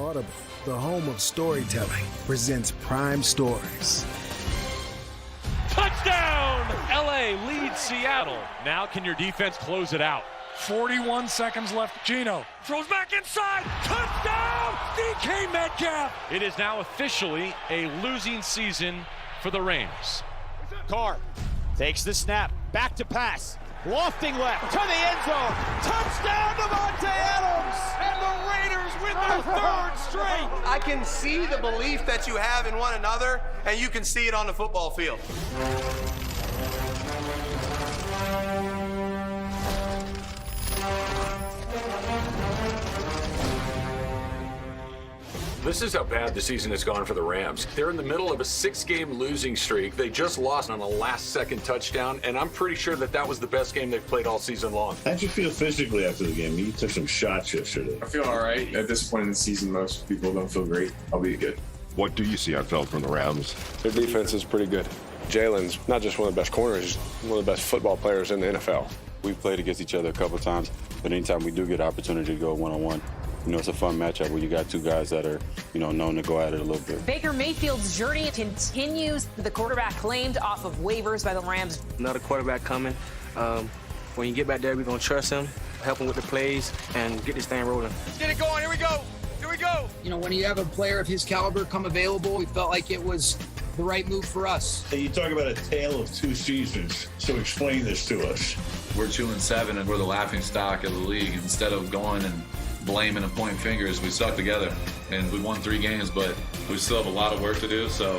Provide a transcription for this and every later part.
Audible, the home of storytelling, presents Prime Stories. Touchdown! LA leads Seattle. Now can your defense close it out? 41 seconds left. Gino throws back inside. Touchdown! DK Metcalf! It is now officially a losing season for the Rams. Carr takes the snap. Back to pass. Lofting left to the end zone. Touchdown, Davante Adams! And the Raiders win their third straight. I can see the belief that you have in one another, and you can see it on the football field. This is how bad the season has gone for the Rams. They're in the middle of a 6-game losing streak. They just lost on a last-second touchdown, and I'm pretty sure that was the best game they've played all season long. How'd you feel physically after the game? You took some shots yesterday. I feel all right. At this point in the season, most people don't feel great. I'll be good. What do you see on film from the Rams? Their defense is pretty good. Jalen's not just one of the best corners, he's one of the best football players in the NFL. We've played against each other a couple of times, but anytime we do get an opportunity to go one-on-one, it's a fun matchup where you got two guys that are, known to go at it a little bit. Baker Mayfield's journey continues. The quarterback claimed off of waivers by the Rams. Another quarterback coming. When you get back there, we're going to trust him, help him with the plays, and get this thing rolling. Let's get it going. Here we go. Here we go. When you have a player of his caliber come available, we felt like it was the right move for us. You talk about a tale of two seasons, so explain this to us. We're 2-7, and we're the laughing stock of the league. Instead of going and blaming and pointing fingers, we stuck together, and we won 3 games, but we still have a lot of work to do, so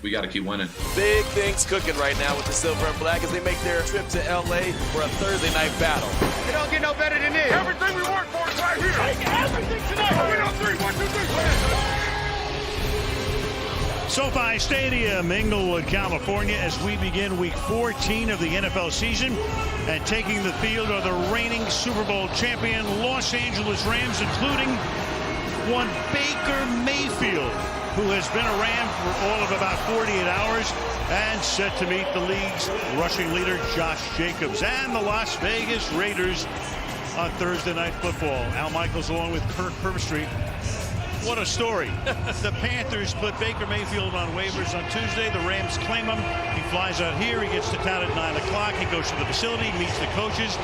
we got to keep winning. Big things cooking right now with the Silver and Black as they make their trip to LA for a Thursday night battle. It don't get no better than this. Everything we work for is right here. Take everything tonight. Win on 3. 1, 2, 3. SoFi Stadium, Inglewood, California, as we begin week 14 of the NFL season. And taking the field are the reigning Super Bowl champion Los Angeles Rams, including one Baker Mayfield, who has been a Ram for all of about 48 hours and set to meet the league's rushing leader Josh Jacobs and the Las Vegas Raiders on Thursday Night Football. Al Michaels along with Kirk Herbstreit. What a story. The Panthers put Baker Mayfield on waivers on Tuesday. The Rams claim him. He flies out here. He gets to town at 9 o'clock. He goes to the facility, meets the coaches,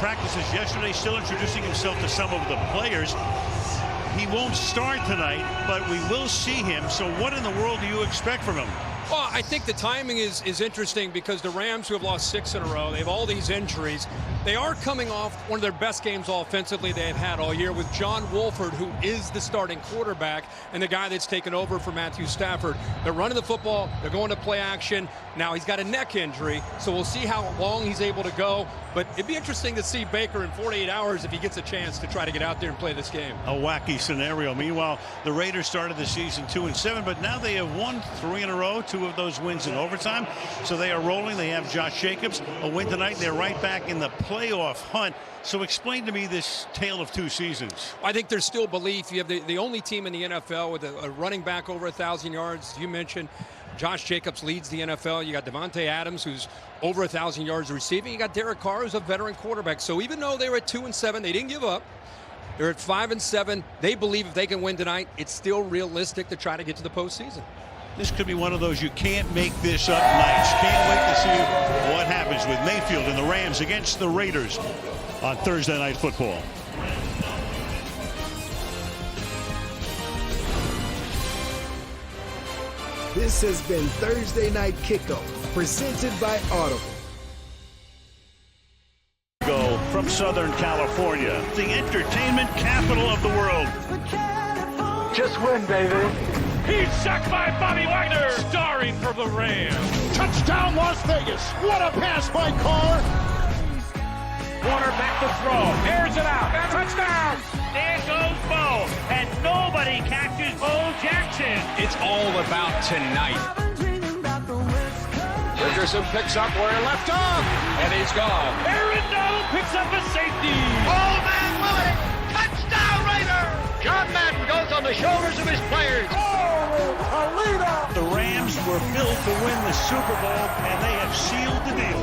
practices yesterday, still introducing himself to some of the players. He won't start tonight, but we will see him. So what in the world do you expect from him? Well, I think the timing is interesting because the Rams, who have lost 6 in a row, they have all these injuries. They are coming off one of their best games offensively they've had all year with John Wolford, who is the starting quarterback and the guy that's taken over for Matthew Stafford. They're running the football. They're going to play action. Now he's got a neck injury, so we'll see how long he's able to go. But it'd be interesting to see Baker in 48 hours if he gets a chance to try to get out there and play this game. A wacky scenario. Meanwhile, the Raiders started the season 2-7, but now they have won 3 in a row, 2 of those wins in overtime. So they are rolling. They have Josh Jacobs. A win tonight. They're right back in the playoff hunt. So explain to me this tale of 2 seasons. I think there's still belief. You have the only team in the NFL with a running back over 1,000 yards. You mentioned Josh Jacobs leads the NFL. You got Davante Adams, who's over 1,000 yards receiving. You got Derek Carr, who's a veteran quarterback. So even though they were at 2-7, they didn't give up. They're at 5-7. They believe if they can win tonight, it's still realistic to try to get to the postseason. This could be one of those you can't make this up nights. Can't wait to see what happens with Mayfield and the Rams against the Raiders on Thursday Night Football. This has been Thursday Night Kickoff, presented by Audible. Go from Southern California, the entertainment capital of the world. Just win, baby. He's sacked by Bobby Wagner, starring for the Rams. Touchdown, Las Vegas. What a pass by Carr. Warner back to throw. Airs it out. Touchdown. There goes Bo. And nobody catches Bo Jackson. It's all about tonight. Richardson picks up where he left off, and he's gone. Aaron Donald picks up a safety. Oh, man, Willie. Touchdown, Raider. John Madden goes on the shoulders of his players. Oh, the Rams were built to win the Super Bowl, and they have sealed the deal.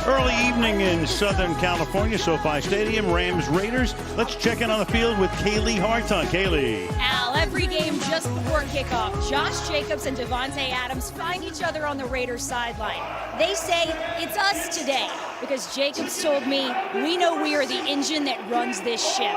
Early evening in Southern California, SoFi Stadium, Rams Raiders. Let's check in on the field with Kaylee Hartung. Kaylee. Al, every game just before kickoff, Josh Jacobs and Devontae Adams find each other on the Raiders sideline. They say, it's us today, because Jacobs told me, we know we are the engine that runs this ship.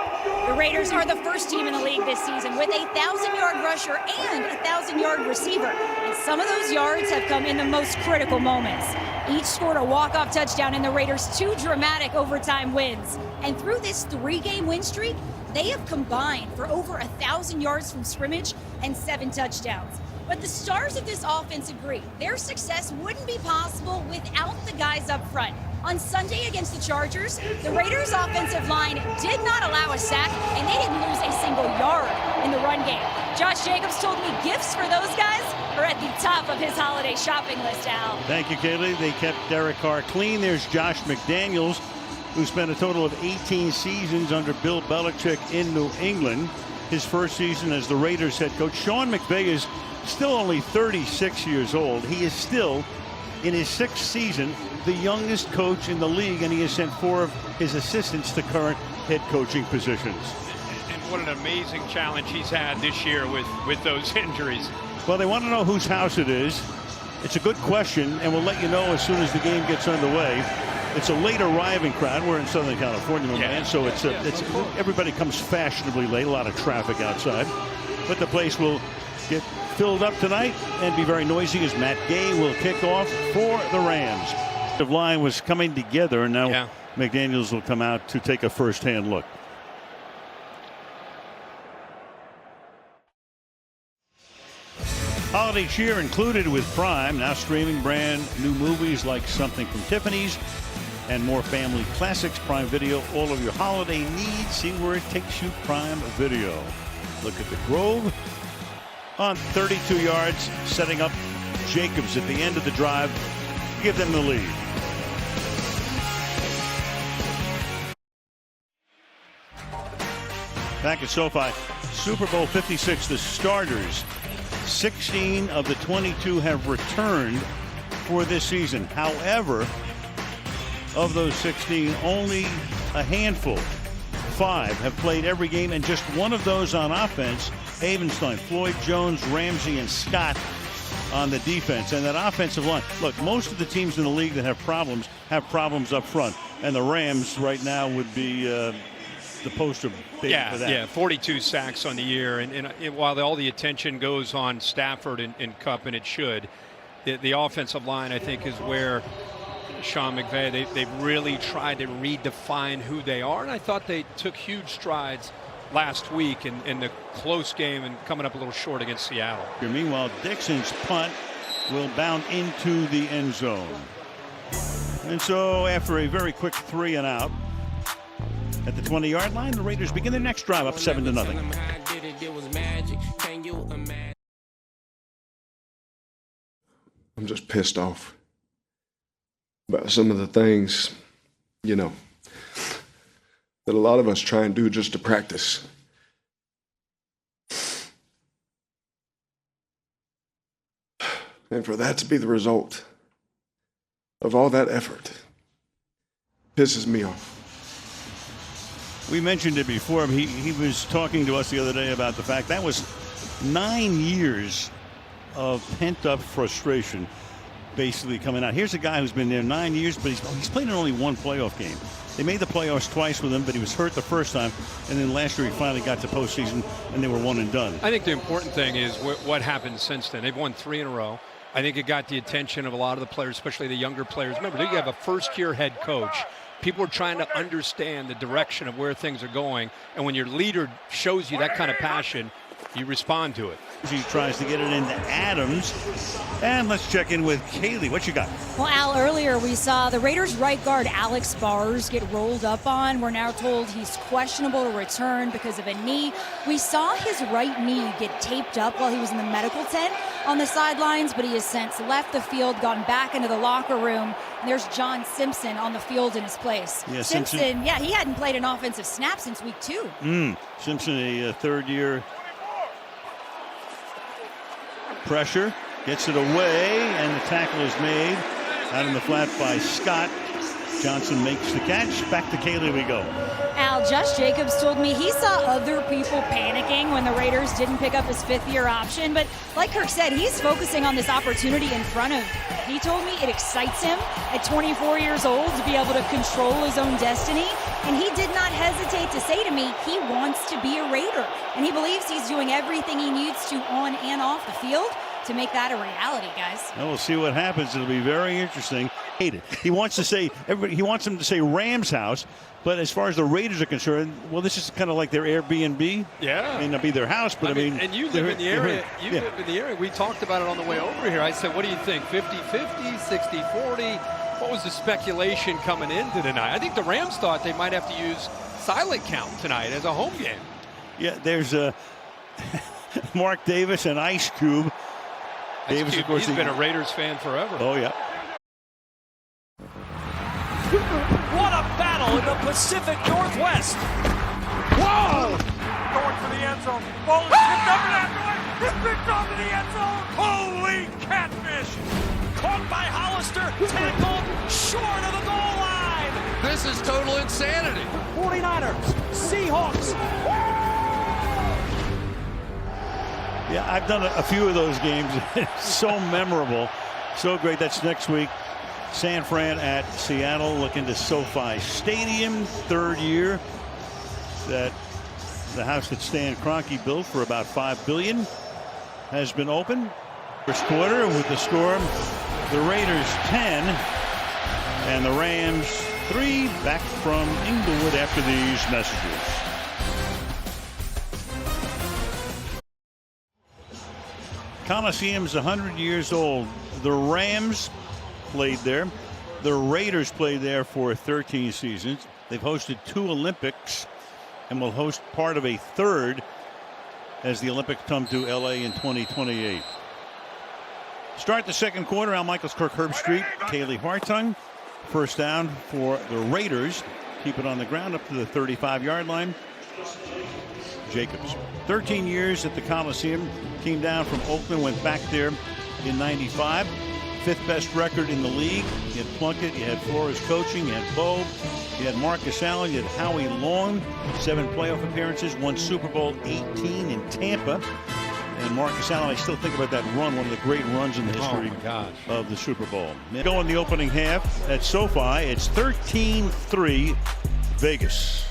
The Raiders are the first team in the league this season with a 1,000-yard rusher and a 1,000-yard receiver. And some of those yards have come in the most critical moments. Each scored a walk-off touchdown in the Raiders' 2 dramatic overtime wins. And through this 3-game win streak, they have combined for over 1,000 yards from scrimmage and 7 touchdowns. But the stars of this offense agree their success wouldn't be possible without the guys up front. On Sunday against the Chargers, the Raiders' offensive line did not allow a sack, and they didn't lose a single yard in the run game. Josh Jacobs told me gifts for those guys are at the top of his holiday shopping list, Al. Thank you, Kaylee. They kept Derek Carr clean. There's Josh McDaniels, who spent a total of 18 seasons under Bill Belichick in New England. His first season as the Raiders head coach. Sean McVay is still only 36 years old. He is still, in his 6th season, the youngest coach in the league, and he has sent 4 of his assistants to current head coaching positions. And what an amazing challenge he's had this year with those injuries. Well, they want to know whose house it is. It's a good question, and we'll let you know as soon as the game gets underway. It's a late arriving crowd. We're in Southern California, man, so it's everybody comes fashionably late. A lot of traffic outside, but the place will get filled up tonight and be very noisy as Matt Gay will kick off for the Rams. The line was coming together, and now McDaniels will come out to take a first-hand look. Holiday cheer included with Prime, now streaming brand new movies like Something from Tiffany's and more family classics. Prime Video, all of your holiday needs. See where it takes you. Prime Video. Look at the Grove on 32 yards, setting up Jacobs at the end of the drive. Give them the lead. Back at SoFi, Super Bowl 56, the starters. 16 of the 22 have returned for this season. However, of those 16, only a handful, 5, have played every game, and just one of those on offense. Havenstein, Floyd Jones, Ramsey, and Scott on the defense. And that offensive line, look, most of the teams in the league that have problems up front. And the Rams right now would be the poster baby for that. Yeah, 42 sacks on the year. And while all the attention goes on Stafford and Kupp, and it should, the offensive line, I think, is where Sean McVay, they've really tried to redefine who they are. And I thought they took huge strides last week in the close game and coming up a little short against Seattle. Meanwhile, Dixon's punt will bound into the end zone. And so after a very quick 3 and out at the 20-yard line, the Raiders begin their next drive up 7-0. I'm just pissed off about some of the things, that a lot of us try and do just to practice. And for that to be the result of all that effort pisses me off. We mentioned it before. He was talking to us the other day about the fact that was 9 years of pent-up frustration basically coming out. Here's a guy who's been there 9 years, but he's played in only 1 playoff game. They made the playoffs twice with him, but he was hurt the first time, and then last year he finally got to postseason, and they were 1 and done. I think the important thing is what happened since then. They've won 3 in a row. I think it got the attention of a lot of the players, especially the younger players. Remember, you have a first-year head coach. People are trying to understand the direction of where things are going, and when your leader shows you that kind of passion, you respond to it. He tries to get it into Adams. And let's check in with Kaylee. What you got? Well, Al, earlier we saw the Raiders right guard Alex Bars get rolled up on. We're now told he's questionable to return because of a knee. We saw his right knee get taped up while he was in the medical tent on the sidelines, but he has since left the field, gone back into the locker room. And there's John Simpson on the field in his place. Yeah, Simpson, he hadn't played an offensive snap since week 2. Simpson, a third-year pressure, gets it away, and the tackle is made out in the flat by Scott. Johnson makes the catch. Back to Kaylee we go. Al, Josh Jacobs told me he saw other people panicking when the Raiders didn't pick up his fifth-year option. But like Kirk said, he's focusing on this opportunity in front of him. He told me it excites him at 24 years old to be able to control his own destiny. And he did not hesitate to say to me he wants to be a Raider. And he believes he's doing everything he needs to on and off the field to make that a reality, guys. Well, we'll see what happens. It'll be very interesting. He wants to say he wants them to say Rams house, but as far as the Raiders are concerned, well, this is kind of like their Airbnb. Yeah, it may not be their house, but I mean, and you live in the area. You live in the area. We talked about it on the way over here. I said, what do you think? 50-50, 60-40? What was the speculation coming into tonight? I think the Rams thought they might have to use silent count tonight as a home game. Yeah, there's Mark Davis and Ice Cube. Davis, of course, he's been a Raiders fan forever. Oh, yeah. What a battle in the Pacific Northwest. Whoa! Going for the end zone. Ball is picked up and afterward. It's picked off in the end zone. Holy catfish! Caught by Hollister. Tackled short of the goal line. This is total insanity. 49ers. Seahawks. Yeah, I've done a few of those games. It's so memorable. So great. That's next week. San Fran at Seattle. Looking to SoFi Stadium. Third year that the house that Stan Kroenke built for about $5 billion has been open. First quarter with the score, the Raiders 10 and the Rams 3. Back from Inglewood after these messages. Coliseum's 100 years old. The Rams played there. The Raiders played there for 13 seasons. They've hosted 2 Olympics and will host part of a third as the Olympics come to LA in 2028. Start the second quarter. Al Michaels, Kirk Herbstreit, Kaylee Hartung. First down for the Raiders. Keep it on the ground up to the 35-yard line. Jacobs, 13 years at the Coliseum, came down from Oakland, went back there in '95. 5th best record in the league. You had Plunkett, you had Flores coaching, you had Bo, you had Marcus Allen, you had Howie Long, 7 playoff appearances, won Super Bowl 18 in Tampa. And Marcus Allen, I still think about that run, one of the great runs in the history of the Super Bowl. Go in the opening half at SoFi, it's 13-3 Vegas.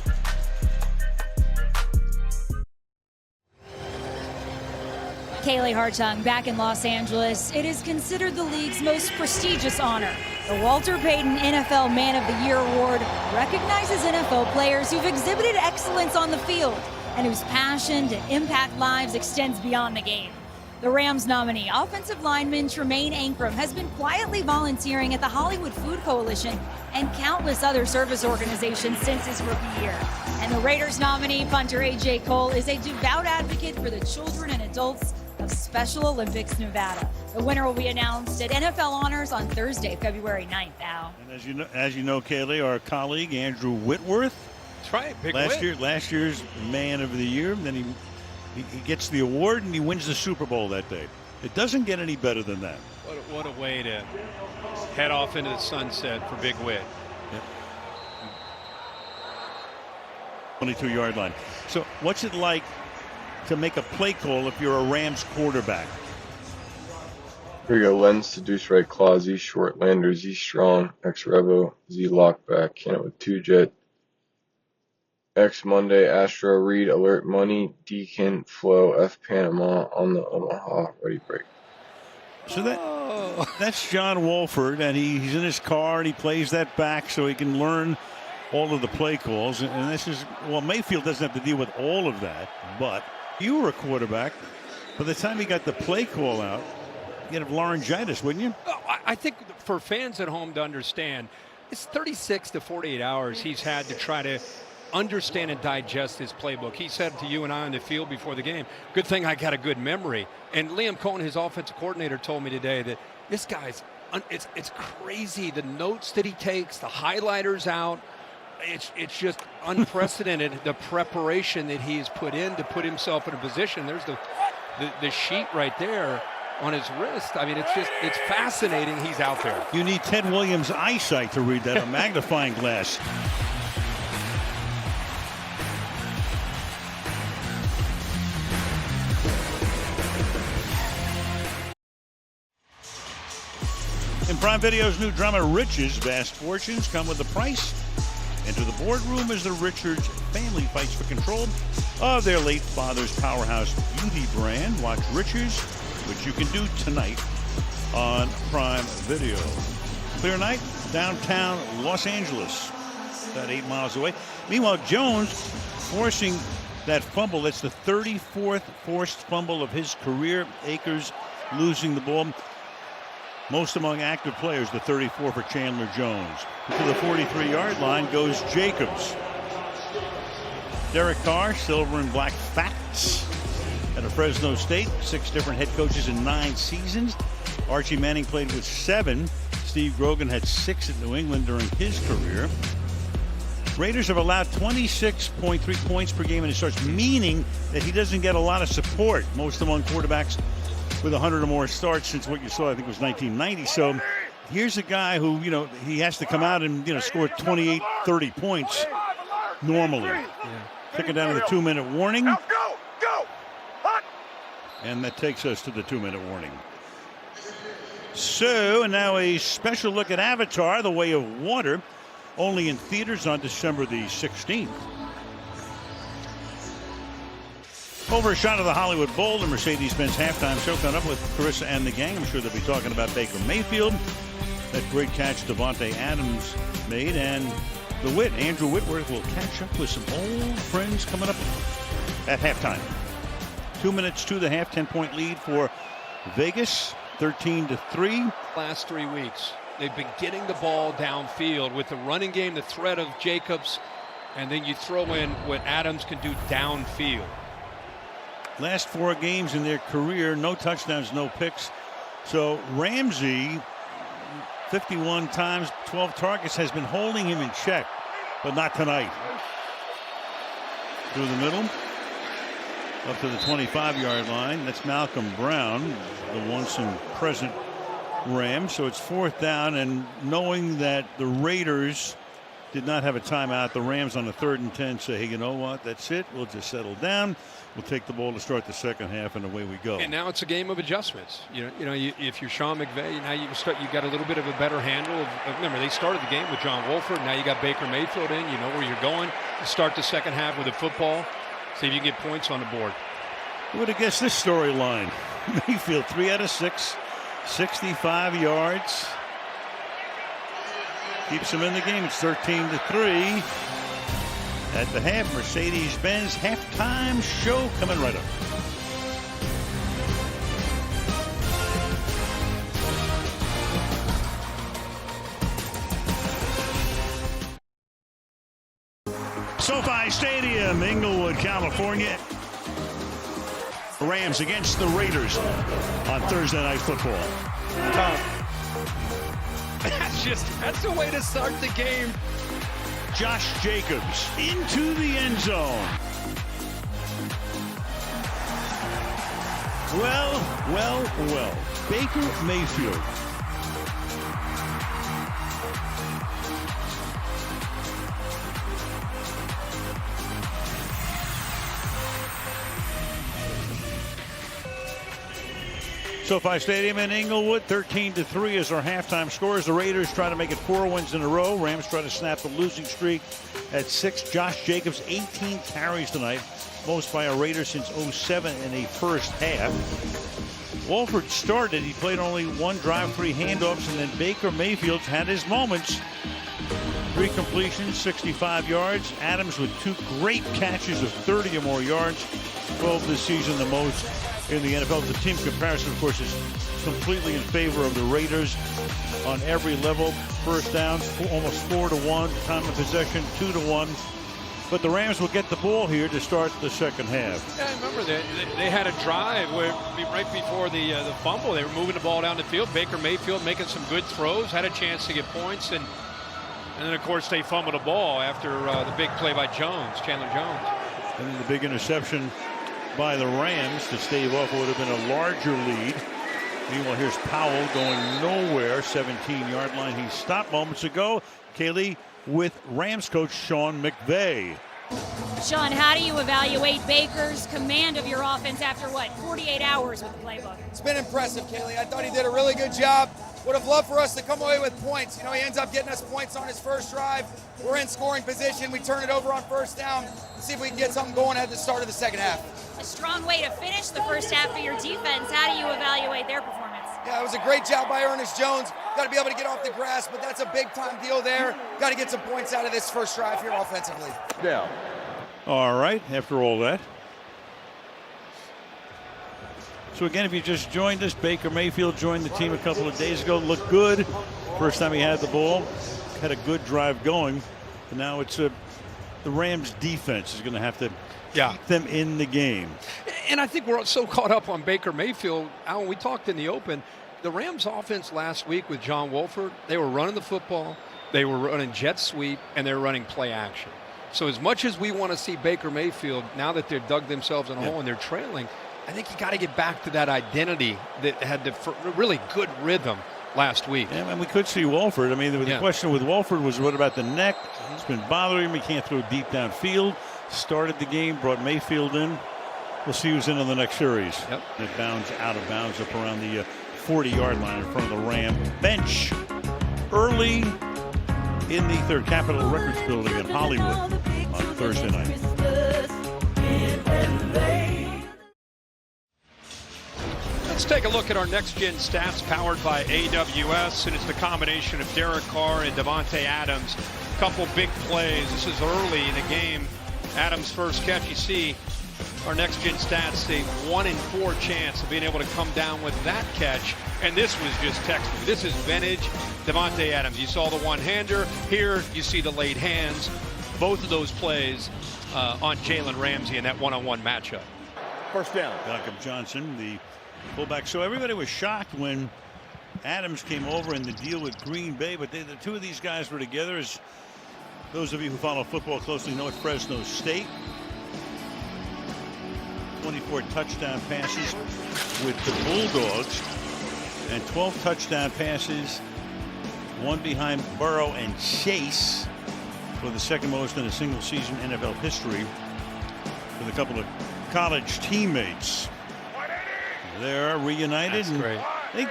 Kaylee Hartung back in Los Angeles. It is considered the league's most prestigious honor. The Walter Payton NFL Man of the Year Award recognizes NFL players who've exhibited excellence on the field and whose passion to impact lives extends beyond the game. The Rams nominee, offensive lineman Tremaine Ankrum, has been quietly volunteering at the Hollywood Food Coalition and countless other service organizations since his rookie year. And the Raiders nominee, punter A.J. Cole, is a devout advocate for the children and adults of Special Olympics Nevada. The winner will be announced at NFL Honors on Thursday, February 9th, Al. And as you know, Kaylee, our colleague Andrew Whitworth. That's right, big last year's Man of the Year. Then he gets the award and he wins the Super Bowl that day. It doesn't get any better than that. What a way to head off into the sunset for Big Whit. 22-yard line. So what's it like to make a play call if you're a Rams quarterback? Here we go. Lens to deuce right claw, Z short, lander, Z strong, X revo, Z lock back, with 2 jet, X Monday, Astro, Reed, alert money, Deacon, flow, F Panama on the Omaha, ready break. So that's John Wolford, and he's in his car and he plays that back so he can learn all of the play calls. And this is, well, Mayfield doesn't have to deal with all of that, but you were a quarterback. By the time he got the play call out, you'd have laryngitis, wouldn't you? I think for fans at home to understand, it's 36 to 48 hours he's had to try to understand and digest his playbook. He said to you and I on the field before the game, good thing I got a good memory. And Liam Cohen, his offensive coordinator, told me today that this guy's, it's crazy. The notes that he takes, the highlighters out, it's just unprecedented, the preparation that he's put in to put himself in a position. There's the sheet right there. on his wrist. I mean, it's fascinating he's out there. You need Ted Williams' eyesight to read that, a magnifying glass. In Prime Video's new drama, Riches, vast fortunes come with a price. Enter the boardroom as the Richards family fights for control of their late father's powerhouse beauty brand. Watch Riches, which you can do tonight on Prime Video. Clear night, downtown Los Angeles, about 8 miles away. Meanwhile, Jones forcing that fumble. That's the 34th forced fumble of his career. Akers losing the ball. Most among active players, the 34 for Chandler Jones. To the 43-yard line goes Jacobs. Derek Carr, silver and black facts at Fresno State. 6 different head coaches in 9 seasons. Archie Manning played with 7. Steve Grogan had 6 at New England during his career. Raiders have allowed 26.3 points per game in his starts, meaning that he doesn't get a lot of support. Most among quarterbacks with 100 or more starts since what you saw, I think, was 1990. So here's a guy who, he has to come out and, score 28, 30 points normally. Yeah. Taking down to the 2-minute warning. Go! Hot! And that takes us to the 2-minute warning. So, and now a special look at Avatar, The Way of Water, only in theaters on December the 16th. Over a shot of the Hollywood Bowl, the Mercedes-Benz halftime show coming up with Carissa and the gang. I'm sure they'll be talking about Baker Mayfield. That great catch Devontae Adams made. And the Wit, Andrew Whitworth, will catch up with some old friends coming up at halftime. 2 minutes to the half, 10-point lead for Vegas, 13-3. Last 3 weeks, they've been getting the ball downfield with the running game, the threat of Jacobs, and then you throw in what Adams can do downfield. Last 4 games in their career, no touchdowns, no picks. So Ramsey, 51 times, 12 targets, has been holding him in check, but not tonight. Through the middle, up to the 25-yard line. That's Malcolm Brown, the once and present Ram. So it's 4th down, and knowing that the Raiders did not have a timeout, the Rams on the 3rd and 10 say, hey, you know what, that's it, we'll just settle down. We'll take the ball to start the second half, and away we go. And now it's a game of adjustments. If you're Sean McVay, now you got a little bit of a better handle of. Remember, they started the game with John Wolford. Now you got Baker Mayfield in. You know where you're going. You start the second half with the football. See if you can get points on the board. Who would have guessed this storyline? Mayfield 3 out of 6, 65 yards. Keeps him in the game. It's 13-3. At the half, Mercedes-Benz halftime show coming right up. SoFi Stadium, Inglewood, California. Rams against the Raiders on Thursday Night Football. That's the way to start the game. Josh Jacobs into the end zone. Well. Baker Mayfield. SoFi Stadium in Inglewood, 13-3 is our halftime scores. The Raiders try to make it 4 wins in a row. Rams try to snap the losing streak at 6. Josh Jacobs, 18 carries tonight, most by a Raider since 07 in a first half. Wolford started. He played only 1 drive, 3 handoffs, and then Baker Mayfield's had his moments. 3 completions, 65 yards. Adams with 2 great catches of 30 or more yards. 12 this season, the most in the NFL. The team comparison, of course, is completely in favor of the Raiders on every level. First down, almost 4-1. Time of possession, 2-1. But the Rams will get the ball here to start the second half. Yeah, I remember they had a drive where right before the fumble, they were moving the ball down the field. Baker Mayfield making some good throws, had a chance to get points, and then, of course, they fumbled the ball after the big play by Chandler Jones. And then the big interception by the Rams to stave off what would have been a larger lead. Meanwhile, here's Powell going nowhere, 17-yard line. He stopped moments ago. Kaylee with Rams coach Sean McVay. Sean, how do you evaluate Baker's command of your offense after, 48 hours with the playbook? It's been impressive, Kaylee. I thought he did a really good job. Would have loved for us to come away with points. He ends up getting us points on his first drive. We're in scoring position. We turn it over on first down. See if we can get something going at the start of the second half. A strong way to finish the first half for your defense. How do you evaluate their performance? Yeah, it was a great job by Ernest Jones. Got to be able to get off the grass, but that's a big-time deal there. Got to get some points out of this first drive here offensively. Yeah. All right, after all that. So again, if you just joined us, Baker Mayfield joined the team a couple of days ago. Looked good. First time he had the ball. Had a good drive going. But now it's the Rams defense is going to have to keep them in the game. And I think we're so caught up on Baker Mayfield. Alan, we talked in the open. The Rams offense last week with John Wolford, they were running the football, they were running jet sweep, and they were running play action. So as much as we want to see Baker Mayfield, now that they've dug themselves in a hole and they're trailing, I think you got to get back to that identity that had the really good rhythm last week. Yeah, and we could see Wolford. I mean, the question with Wolford was what about the neck? It's been bothering him. He can't throw deep downfield. Started the game, brought Mayfield in. We'll see who's in on the next series. Yep. It bounds out of bounds up around the 40-yard line in front of the Ram bench. Early in the Third Capitol Records building in Hollywood on Thursday night. Let's take a look at our next-gen stats powered by AWS, and it's the combination of Derek Carr and Davante Adams. Couple big plays. This is early in the game. Adams' first catch. You see our next-gen stats, a 1 in 4 chance of being able to come down with that catch, and this was just textbook. This is vintage Davante Adams. You saw the one-hander. Here you see the late hands. Both of those plays on Jalen Ramsey in that one-on-one matchup. First down. Malcolm Johnson, the fullback. So everybody was shocked when Adams came over in the deal with Green Bay, but the two of these guys were together. As those of you who follow football closely know, at Fresno State. 24 touchdown passes with the Bulldogs and 12 touchdown passes, one behind Burrow and Chase, for the second most in a single season NFL history, with a couple of college teammates. They're reunited. That's great.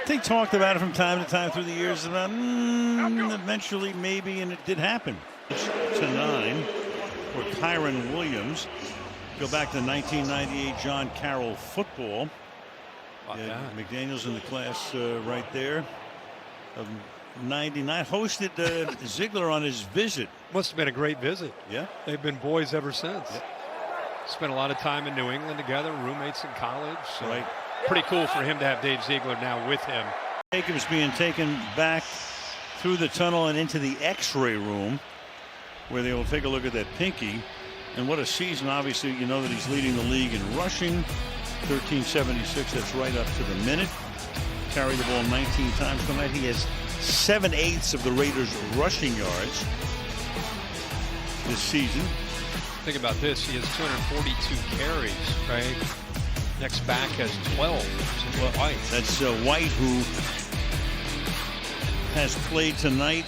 They talked about it from time to time through the years about eventually maybe, and it did happen. 9 for Kyron Williams. Go back to 1998 John Carroll football. McDaniels in the class right there of 99. Hosted Ziegler on his visit. Must have been a great visit. Yeah. They've been boys ever since. Yeah. Spent a lot of time in New England together, roommates in college. So right. Pretty cool for him to have Dave Ziegler now with him. Jacobs being taken back through the tunnel and into the X-ray room, where they will take a look at that pinky. And what a season. Obviously, you know that he's leading the league in rushing. 1376, that's right up to the minute. Carried the ball 19 times tonight. He has 7/8 of the Raiders' rushing yards this season. Think about this. He has 242 carries, right? Next back has 12. White. That's White, who has played tonight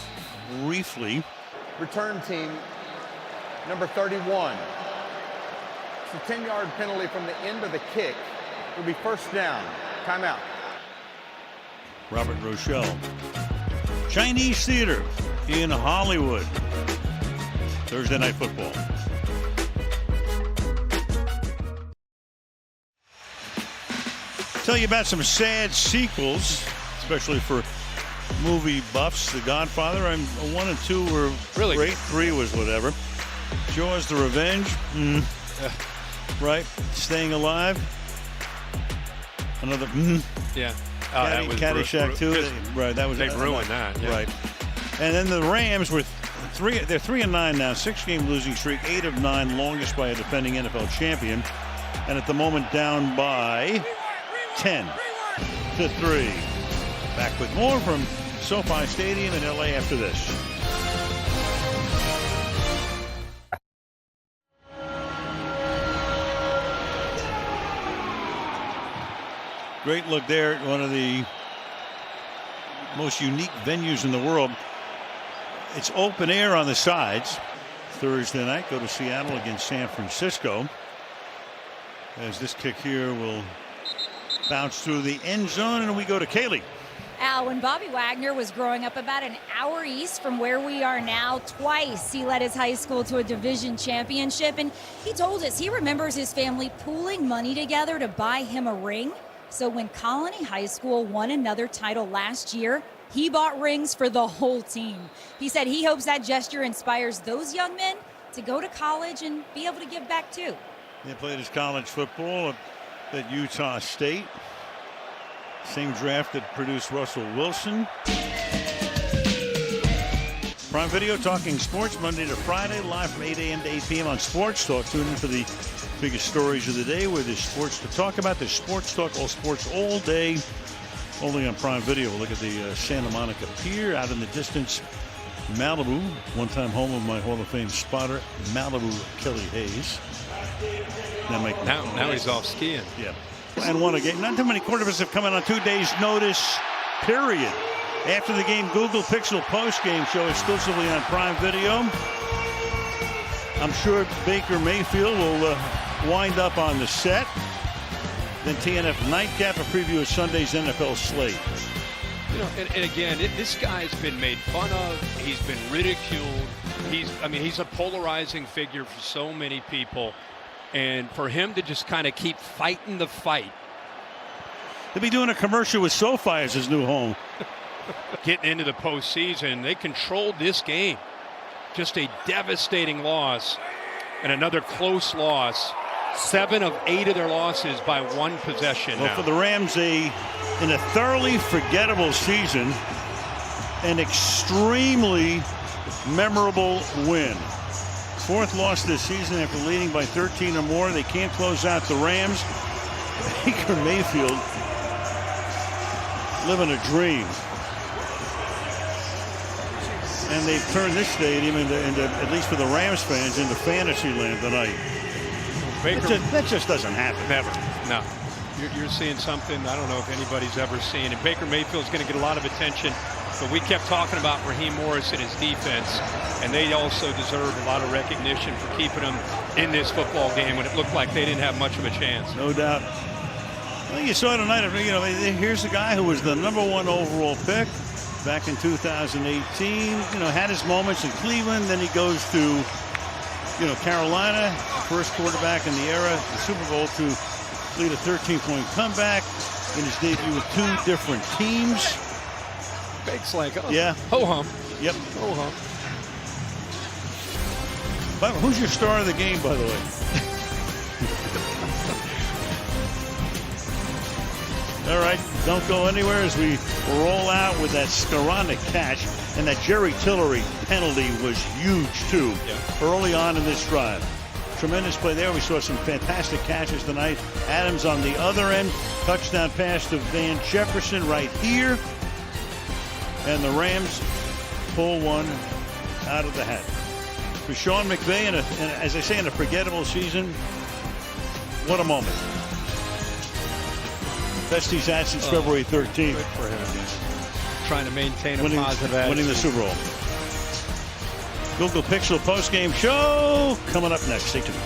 briefly. Return team number 31. It's a 10-yard penalty from the end of the kick. It'll be first down. Timeout. Robert Rochelle. Chinese Theater in Hollywood. Thursday Night Football. Tell you about some sad sequels, especially for movie buffs. The Godfather, 1 and 2 were really great. 3 was whatever. Jaws: The Revenge, right? Staying Alive, another. Yeah. That was Caddyshack 2. Right, that was. They ruined that. Yeah. Right. And then the Rams with 3. They're 3-9 now. 6-game losing streak. 8 of 9, longest by a defending NFL champion, and at the moment down by 10-3. Back with more from SoFi Stadium in LA after this. Great look there at one of the most unique venues in the world. It's open air on the sides. Thursday night, go to Seattle against San Francisco. As this kick here will bounce through the end zone, and we go to Kaylee. Al, when Bobby Wagner was growing up about an hour east from where we are now, twice he led his high school to a division championship, and he told us he remembers his family pooling money together to buy him a ring. So when Colony High School won another title last year, he bought rings for the whole team. He said he hopes that gesture inspires those young men to go to college and be able to give back too. He played his college football at Utah State. Same draft that produced Russell Wilson. Prime Video talking sports Monday to Friday, live from 8 a.m. to 8 p.m. on Sports Talk. Tune in for the biggest stories of the day where there's sports to talk about. There's Sports Talk, all sports all day, only on Prime Video. We'll look at the Santa Monica Pier out in the distance. Malibu, one-time home of my Hall of Fame spotter, Malibu Kelly Hayes. Now he's off skiing. Yeah. And won a game. Not too many quarterbacks have come in on 2 days' notice, period. After the game, Google Pixel post-game show exclusively on Prime Video. I'm sure Baker Mayfield will wind up on the set. Then TNF Nightcap, a preview of Sunday's NFL slate. You know, and again, this guy's been made fun of. He's been ridiculed. He's a polarizing figure for so many people. And for him to just kind of keep fighting the fight. He'll be doing a commercial with SoFi as his new home. Getting into the postseason, they controlled this game. Just a devastating loss and another close loss. 7 of 8 of their losses by 1 possession. Well, now. For the Rams, in a thoroughly forgettable season, an extremely memorable win. 4th loss this season after leading by 13 or more. They can't close out the Rams. Baker Mayfield living a dream. And they've turned this stadium into, at least for the Rams fans, into fantasy land tonight. That just doesn't happen. Never. No. You're seeing something I don't know if anybody's ever seen. And Baker Mayfield's going to get a lot of attention. But we kept talking about Raheem Morris and his defense. And they also deserve a lot of recognition for keeping them in this football game when it looked like they didn't have much of a chance. No doubt. Well, you saw tonight, here's a guy who was the #1 overall pick back in 2018. Had his moments in Cleveland. Then he goes to, Carolina, first quarterback in the era, the Super Bowl, to lead a 13-point comeback in his debut with 2 different teams. Fakes like, yeah. Ho-hum. Yep. Ho-hum. But who's your star of the game, by the way? All right, don't go anywhere as we roll out with that Skoranek catch, and that Jerry Tillery penalty was huge too. Early on in this drive. Tremendous play there. We saw some fantastic catches tonight. Adams on the other end, touchdown pass to Van Jefferson right here, and the Rams pull one out of the hat. For Sean McVay, and as I say, in a forgettable season, what a moment. Best he's had since February 13th. Good for him. Trying to maintain a positive attitude. Winning the Super Bowl. Google Pixel postgame show coming up next. Stay tuned.